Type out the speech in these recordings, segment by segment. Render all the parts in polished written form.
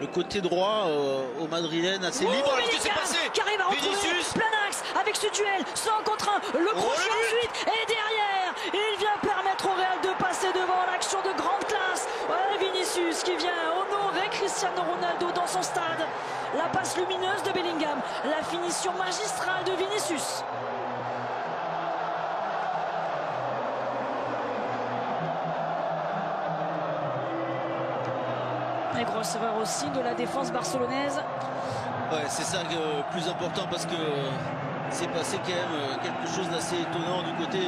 le côté droit au Madrilène assez libre. Alors que c'est passé qui arrive à retrouver Vinicius plein axe avec ce duel 100 contre 1, le crochet ensuite et derrière il vient permettre au Real de passer devant l'action de grande classe. Ouais, Vinicius qui vient honorer Cristiano Ronaldo dans son stade. La passe lumineuse de Bellingham, la finition magistrale de Vinicius. Et grosse erreur aussi de la défense barcelonaise. Ouais, c'est ça le plus important parce que c'est passé quand même quelque chose d'assez étonnant du côté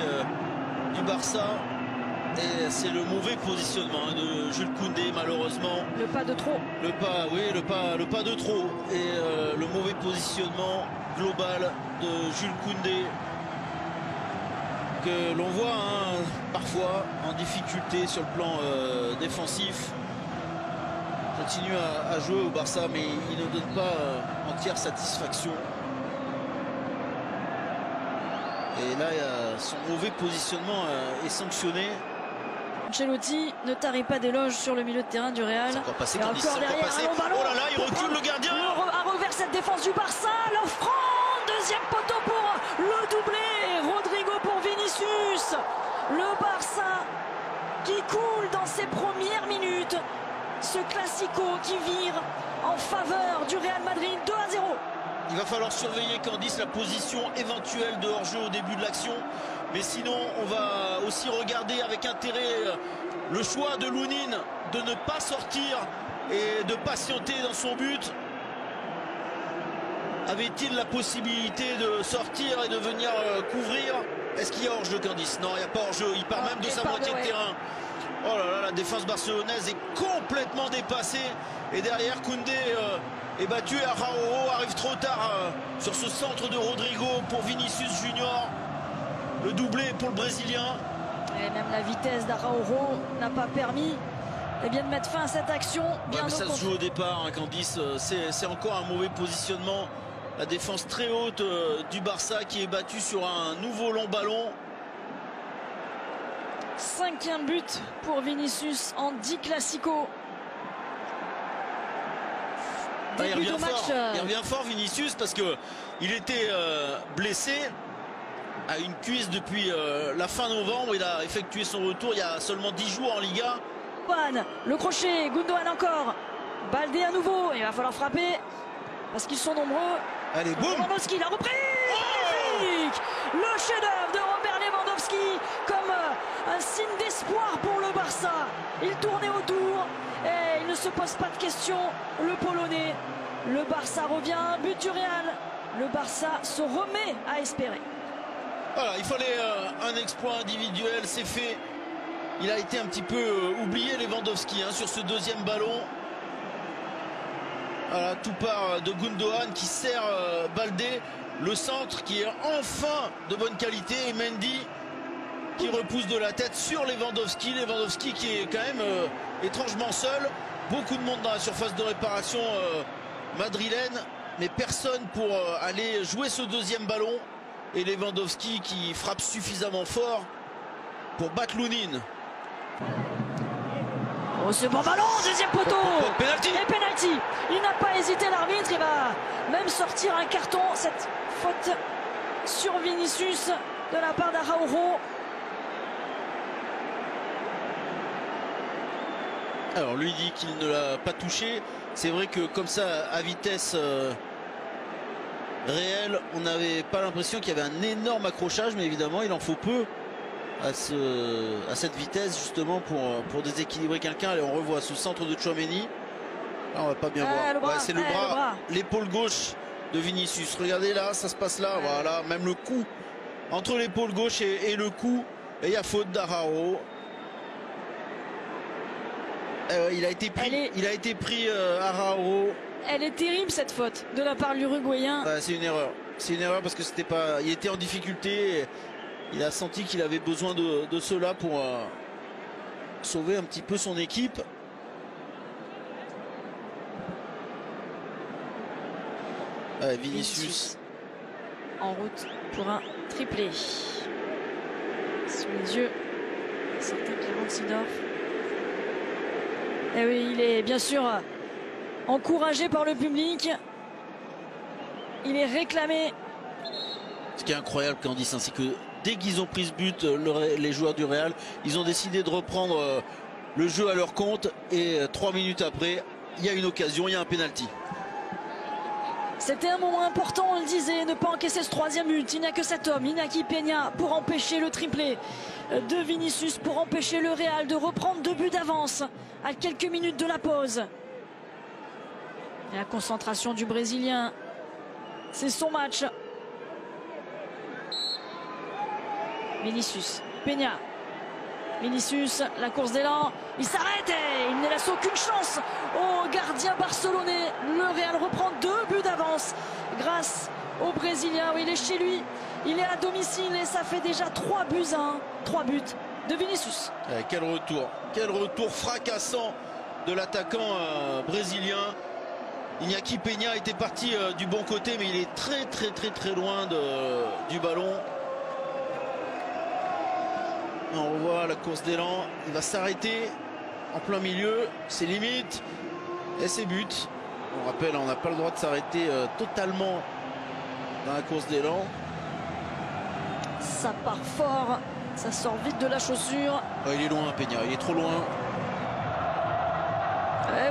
du Barça. Et c'est le mauvais positionnement de Jules Koundé, malheureusement. Le pas de trop. Le pas de trop. Et le mauvais positionnement global de Jules Koundé. Que l'on voit parfois en difficulté sur le plan défensif. Continue à jouer au Barça, mais il ne donne pas entière satisfaction. Et là, son mauvais positionnement est sanctionné. Ancelotti ne tarit pas d'éloges sur le milieu de terrain du Real. C'est encore passé, et encore derrière un long ballon. Oh là là, il recule le gardien. À revers cette défense du Barça. L'offrande, deuxième poteau pour le doublé. Rodrigo pour Vinicius. Le Barça qui coule dans ses premières minutes. Ce classico qui vire en faveur du Real Madrid 2-0. Il va falloir surveiller, Candice, la position éventuelle de hors-jeu au début de l'action. Mais sinon, on va aussi regarder avec intérêt le choix de Lounine de ne pas sortir et de patienter dans son but. Avait-il la possibilité de sortir et de venir couvrir? Est-ce qu'il y a hors-jeu, Candice? Non, il n'y a pas hors-jeu. Il part même de sa moitié de terrain. Oh là là, la défense barcelonaise est complètement dépassée. Et derrière, Koundé est battu. Et Araujo arrive trop tard sur ce centre de Rodrigo pour Vinicius Junior. Le doublé pour le Brésilien. Et même la vitesse d'Araujo n'a pas permis de mettre fin à cette action. Ouais, mais ça se joue au départ, Candice. C'est encore un mauvais positionnement. La défense très haute du Barça qui est battue sur un nouveau long ballon. 5e but pour Vinicius en 10 classicos. Il revient fort Vinicius parce que il était blessé à une cuisse depuis la fin novembre. Il a effectué son retour il y a seulement 10 jours en Liga. Le crochet, Gundogan encore. Baldé à nouveau, il va falloir frapper parce qu'ils sont nombreux. Allez, boum! Lewandowski, la reprise! Magnifique! Le chef-d'œuvre de Robert Lewandowski comme un signe d'espoir pour le Barça. Il tournait autour et il ne se pose pas de questions. Le Polonais, le Barça revient, but du Real. Le Barça se remet à espérer. Voilà, il fallait un exploit individuel, c'est fait. Il a été un petit peu oublié, Lewandowski, sur ce deuxième ballon. Voilà, tout part de Gundogan qui sert Baldé. Le centre qui est enfin de bonne qualité. Et Mendy qui repousse de la tête sur Lewandowski. Lewandowski qui est quand même étrangement seul. Beaucoup de monde dans la surface de réparation madrilène. Mais personne pour aller jouer ce deuxième ballon. Et Lewandowski qui frappe suffisamment fort pour battre Lounine. Oh, ce bon ballon, deuxième poteau. Penalty. Et penalty. Il n'a pas hésité, l'arbitre. Il va même sortir un carton. Cette faute sur Vinicius de la part d'Araujo. Alors lui dit qu'il ne l'a pas touché. C'est vrai que comme ça, à vitesse réelle, on n'avait pas l'impression qu'il y avait un énorme accrochage, mais évidemment il en faut peu à cette vitesse justement pour déséquilibrer quelqu'un. Allez, on revoit ce centre de Tchouaméni. Là on va pas bien voir. Ouais, c'est le bras, l'épaule gauche de Vinicius. Regardez là, ça se passe là. Voilà, même le coup entre l'épaule gauche et le cou. Et il y a faute d'Araujo. Il a été pris, Araujo. Elle est terrible cette faute de la part de l'Uruguayen. C'est une erreur. C'est une erreur parce que c'était pas. Il était en difficulté. Il a senti qu'il avait besoin de cela pour sauver un petit peu son équipe. Vinicius en route pour un triplé. Sous les yeux, certain Clément Seedorf. Et oui, il est bien sûr encouragé par le public. Il est réclamé. Ce qui est incroyable, Candice, c'est que dès qu'ils ont pris ce but, les joueurs du Real, ils ont décidé de reprendre le jeu à leur compte. Et 3 minutes après, il y a une occasion, il y a un pénalty. C'était un moment important, on le disait, ne pas encaisser ce 3e but. Il n'y a que cet homme, Iñaki Peña, pour empêcher le triplé de Vinicius, pour empêcher le Real de reprendre 2 buts d'avance à quelques minutes de la pause. Et la concentration du Brésilien, c'est son match. Vinicius, Peña. Vinicius, la course d'élan, il s'arrête et il ne laisse aucune chance au gardien barcelonais. Le Real reprend 2 buts d'avance grâce au Brésilien. Oui, il est chez lui, il est à domicile et ça fait déjà 3 buts à 1. 3 buts de Vinicius. Quel retour fracassant de l'attaquant brésilien. Iñaki Peña était parti du bon côté, mais il est très loin du ballon. On voit la course d'élan, il va s'arrêter en plein milieu, c'est limite et c'est but. On rappelle, on n'a pas le droit de s'arrêter totalement dans la course d'élan. Ça part fort, ça sort vite de la chaussure. Oh, il est loin, Peña, il est trop loin.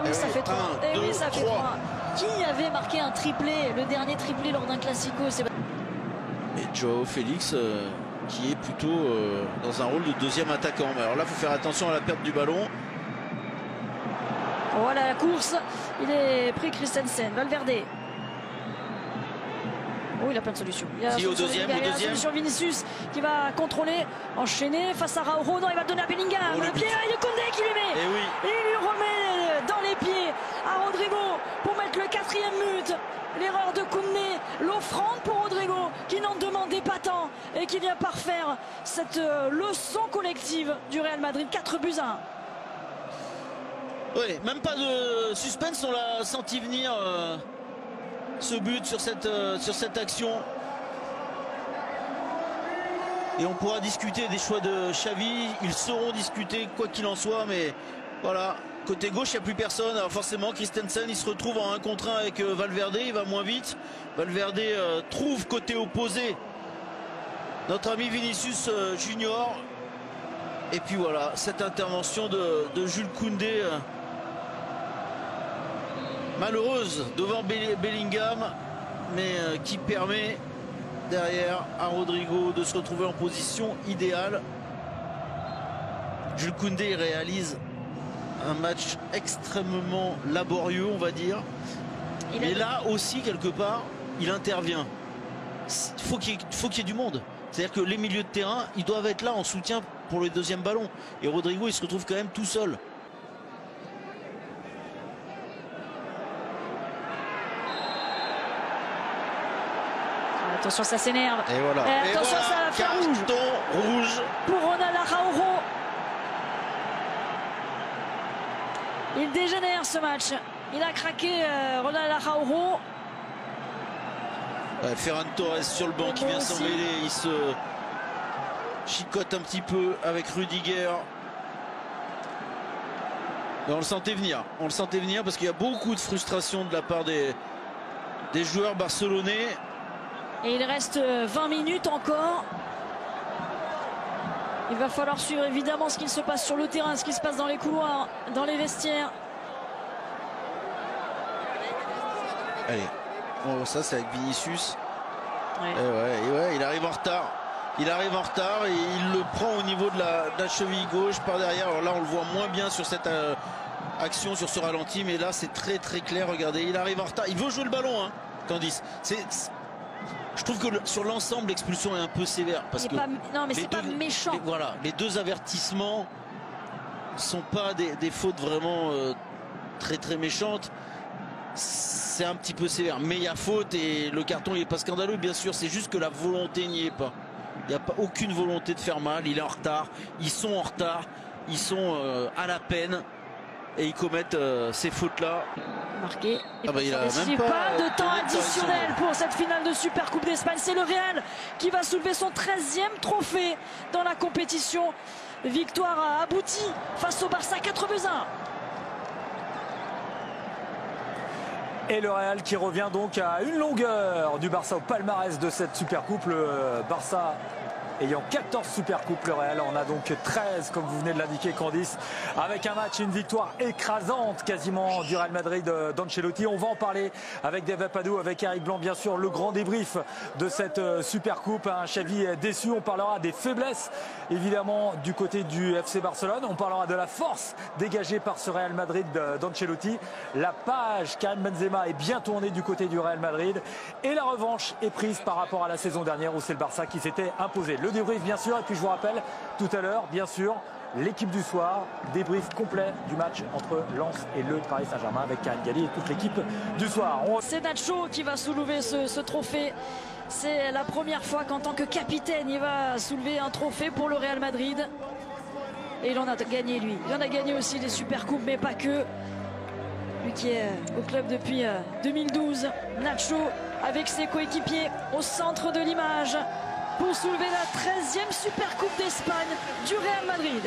Oui, ça fait 3. 1, 2, oui, ça 3. fait 3. Qui avait marqué un triplé, le dernier triplé lors d'un classico? Et Joao Félix qui est plutôt dans un rôle de 2e attaquant. Mais alors là, il faut faire attention à la perte du ballon. Voilà la course. Il est pris Christensen. Valverde. Oh, il a plein de solutions. Il y a si, au deuxième. solution Vinicius qui va contrôler, enchaîner face à Raúl. Non, il va le donner à Bellingham. Le pied de Koundé qui lui met. Et oui. Et il lui remet dans les pieds à Rodrigo pour mettre le 4e but. L'erreur de Koundé, l'offrande pour Rodrigo qui n'en demandait pas tant et qui vient parfaire cette leçon collective du Real Madrid. 4 buts à 1. Oui, même pas de suspense, on l'a senti venir ce but sur cette action. Et on pourra discuter des choix de Xavi, ils seront discutés quoi qu'il en soit, mais voilà. Côté gauche, il n'y a plus personne. Alors forcément, Christensen, il se retrouve en 1 contre 1 avec Valverde. Il va moins vite. Valverde trouve côté opposé notre ami Vinicius Junior. Et puis voilà, cette intervention de Jules Koundé. Malheureuse devant Bellingham. Mais qui permet derrière à Rodrigo de se retrouver en position idéale. Jules Koundé réalise un match extrêmement laborieux, on va dire. Mais là aussi, quelque part, il intervient. Il faut qu'il y ait du monde. C'est-à-dire que les milieux de terrain, ils doivent être là en soutien pour le 2e ballon. Et Rodrigo, il se retrouve quand même tout seul. Attention, ça s'énerve. Et voilà. Et attention, voilà, ça va faire rouge pour Ronald Araujo. Il dégénère ce match. Il a craqué Ronald Araujo. Ferran Torres sur le banc qui vient s'en mêler. Il se chicote un petit peu avec Rudiger. Mais on le sentait venir. On le sentait venir parce qu'il y a beaucoup de frustration de la part des joueurs barcelonais. Et il reste 20 minutes encore. Il va falloir suivre évidemment ce qu'il se passe sur le terrain, ce qui se passe dans les couloirs, dans les vestiaires. Allez, bon, ça c'est avec Vinicius. Ouais. Et ouais, il arrive en retard. Il arrive en retard et il le prend au niveau de la cheville gauche par derrière. Alors là, on le voit moins bien sur cette action, sur ce ralenti, mais là c'est très clair. Regardez, il arrive en retard. Il veut jouer le ballon, hein, Candice. Je trouve que sur l'ensemble, l'expulsion est un peu sévère. Parce que non, mais c'est pas méchant. Les 2 avertissements sont pas des fautes vraiment très méchantes. C'est un petit peu sévère. Mais il y a faute et le carton, il n'est pas scandaleux, bien sûr. C'est juste que la volonté n'y est pas. Il n'y a pas aucune volonté de faire mal. Il est en retard. Ils sont en retard. Ils sont à la peine. Et ils commettent ces fautes-là. Marqué. Il n'y a même pas de temps additionnel pour cette finale de Super Coupe d'Espagne. C'est le Real qui va soulever son 13e trophée dans la compétition. Victoire aboutie face au Barça, 4 buts à 1. Et le Real qui revient donc à une longueur du Barça au palmarès de cette Supercoupe. Le Barça ayant 14 Supercoupes, le Real en a donc 13, comme vous venez de l'indiquer, Candice, avec un match et une victoire écrasante quasiment du Real Madrid d'Ancelotti. On va en parler avec Dave Padou, avec Eric Blanc, bien sûr, le grand débrief de cette Supercoupe. Un Xavi déçu, on parlera des faiblesses, évidemment, du côté du FC Barcelone. On parlera de la force dégagée par ce Real Madrid d'Ancelotti. La page Karim Benzema est bien tournée du côté du Real Madrid. Et la revanche est prise par rapport à la saison dernière où c'est le Barça qui s'était imposé. Le débrief, bien sûr, et puis je vous rappelle tout à l'heure, bien sûr, l'équipe du soir, débrief complet du match entre Lens et le Paris Saint-Germain avec Karine Galli et toute l'équipe du soir. C'est Nacho qui va soulever ce trophée. C'est la première fois qu'en tant que capitaine, il va soulever un trophée pour le Real Madrid. Et il en a gagné, lui. Il en a gagné aussi des Supercoupes, mais pas que. Lui qui est au club depuis 2012. Nacho avec ses coéquipiers au centre de l'image pour soulever la 13e Supercoupe d'Espagne du Real Madrid.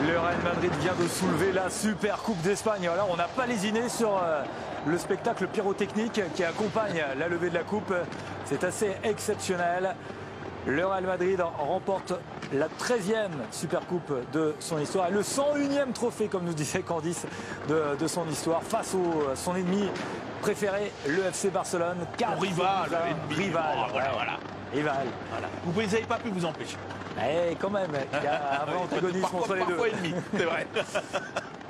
Le Real Madrid vient de soulever la Super Coupe d'Espagne. Alors on n'a pas lésiné sur le spectacle pyrotechnique qui accompagne la levée de la coupe. C'est assez exceptionnel. Le Real Madrid remporte la 13e Super Coupe de son histoire et le 101e trophée, comme nous disait Candice, de son histoire face à son ennemi préféré, le FC Barcelone. Rival. Rival. Voilà. Vous n'avez pas pu vous empêcher. Eh, quand même, il y a un vrai antagonisme entre les deux. Parfois et demi, c'est vrai.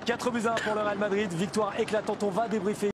4-1 pour le Real Madrid, victoire éclatante. On va débriefer.